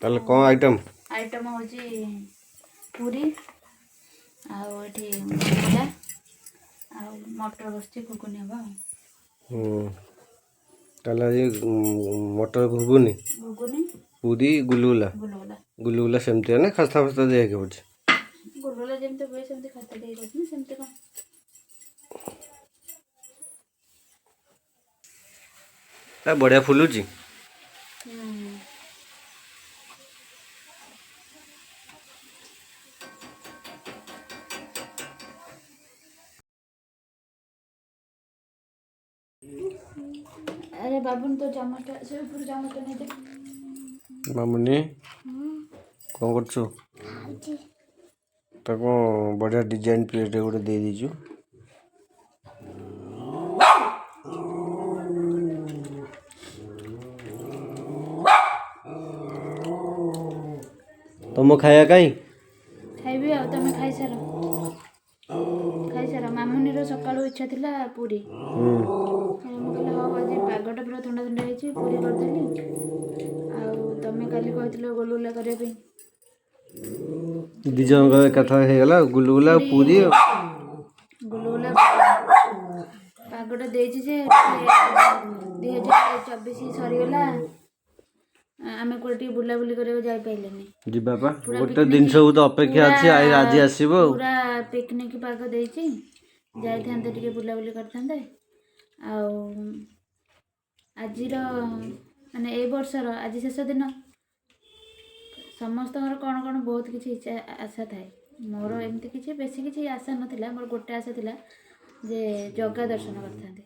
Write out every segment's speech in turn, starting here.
ताले कौन item item हूँ पूरी आठी गुलगुला आ मटर बस घुगुनी हम ताले आज मटर घुगुनी घुगुनी पूरी गुलगुला गुलगुला गुलगुला सेमती ना खस्ता फस्ता दिया के पड़े गुलगुला जमी हुए सेमती खाता देना सेमती कौन बढ़िया फुलुची अरे बाबुन तो चमचटा से ऊपर चमचटा नहीं दे मामुनी कौन करछु ताको बढ़िया डिजाइन प्लेट गोटे दे दीजु तुम खाया कहीं खाइबी आ तुम खाई सार मामुनी रो सकाळु इच्छा थिला पूरी कहले हाँ आज पागटा पूरा ठंडा ठंडा होती पूरी करदेली आमे काली कहथिलो गुलगुला करबे पे दी जन कथा हे गला गुलगुला पूरी गुलगुला पागटा देछि जे 2024 सरीगला आमे कोटी बुलाबुली करे जाई पाइलेनी जी बाबा गोटे दिन सब तो अपेक्षा अछि आज आसीबो पूरा पिकनिक पाग देछि जाई थांते टिके बुलाबुली करथांते आ आजिर माने ए वर्षर आज शेष दिन समस्त कौन कौन बहुत किसी इच्छा आशा थाए मोर एमती किसी बेसी किसी आशा नथिला मोर गोटे आशा थिला जे जगह दर्शन करथांते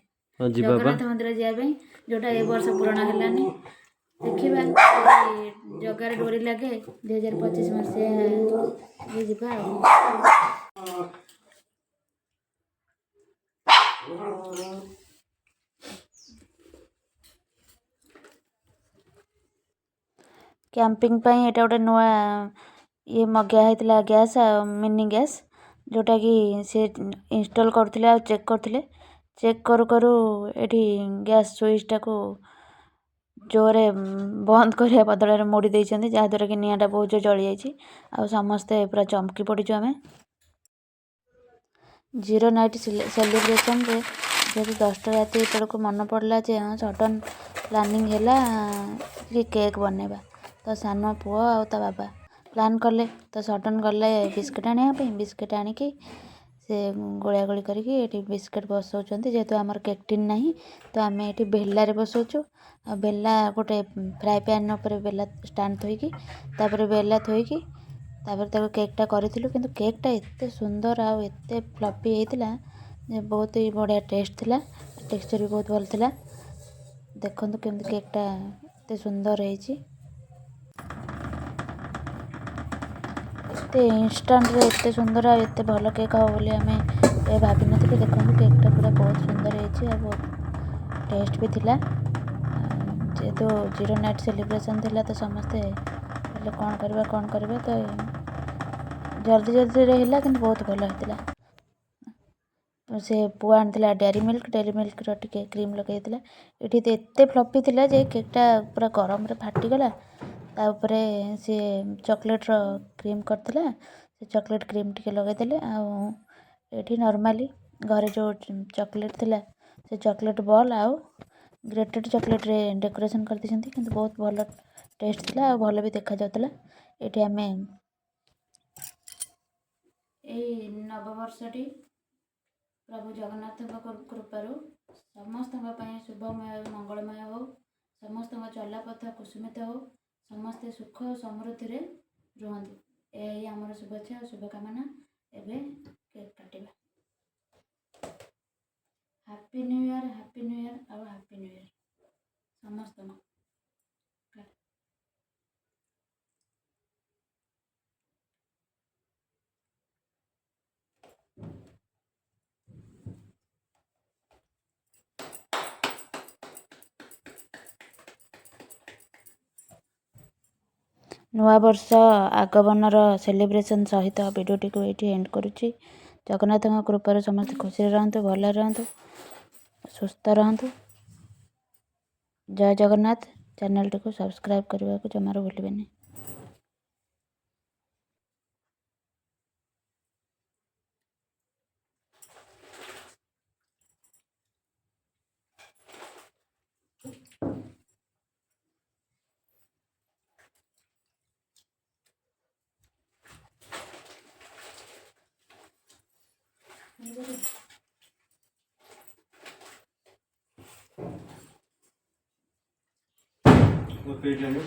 जगन्नाथ मंदिर जाबे जोटा ए वर्ष पूर्ण हलानी देखिबा जगार डोरी लगे 2025 मसीहा ये जिबा कैंपिंग पे एटा गोटे नुआ ये मगा होता गैस मिनी गैस जोटा कि से इंस्टॉल करथिले आ चेक करथिले चेक करू करू एठी गैस स्विच को जोरे बंद करने बदल मोड़ी देइछन्ती जहाँद्वारा कि निआँटा बहुत जो जली जाइए आ समस्ते पूरा चमकी पड़ीचु आम जीरो नाइट सेलिब्रेशन रे जब 10टा राति को मन पड़ला जे हाँ सडन प्लानिंग है कि केक बनवा तो सान पुओ आ बाबा प्लान कले तो सडन गले बिस्किट आने बिस्किट आणिकी से गोला गोली करके बिस्किट बसौଛନ୍ତି जेहेतु आमर केक टिन नहीं तो आम ये बेलारे बसौचु आ बेला गोटे फ्राए पैन उपर बेला स्टांड थोइकी तापर बेला थोइकी तापर ताको केकटा करिथिलु किंतु केकटा एते सुंदर आ एते फ्लफी हेतिला जे बहुत ही बढ़िया टेस्ट थिला टेक्सचर भी बहुत भल थिला देखंतु केमति केकटा एते सुंदर हेछि एते इंस्टेंट रे एते सुंदर आ एते भल केक हो बोली हमें ए भाबी नथिले देखंतु केकटा पूरा बहुत सुंदर हेछि आ बहुत टेस्ट भी थिला जेहेतु जीरो नाइट सेलिब्रेशन थिला तो समस्ते बोले कौन करबा तो जल्दी जल्दी रहिला कि बहुत भल होता तो से पुआ आनी डेरी मिल्क टिके क्रीम लगेला ये एते फ्लफी थिला जे केकटा पूरा गरम रे फाटीगला तापरे से चॉकलेट रो क्रीम करथिला से चॉकलेट क्रीम टिके लगेदेले आठी नॉर्मली घरे जो चॉकलेट थिला से चॉकलेट बॉल आउ ग्रेटेड चॉकलेट रे डेकोरेशन कर दिसंती किंतु बहुत भल टेस्ट थिला आ भल भी देखा जातला एठी हमें ए नववर्षटी प्रभु जगन्नाथ कृपारू समस्त शुभमय मंगलमय हो समस्त चलापथ कुसुमित हो समस्ते सुख समृद्धि रे रुहंतु यही आमर शुभेच्छा और शुभकामना एबे केक काटिबा हैप्पी न्यू ईयर और हैप्पी न्यू ईयर समस्त नुआ वर्ष आगमनर सेलिब्रेशन सहित भिडियोटी को ये एंड करुच्ची जगन्नाथ कृपार समस्त खुशी रहतु भल रहतु सुस्थ रहतु जय जगन्नाथ चैनल टी को सब्सक्राइब करने को जमार भूलिए। ମୋ ପେଜ ଆଣି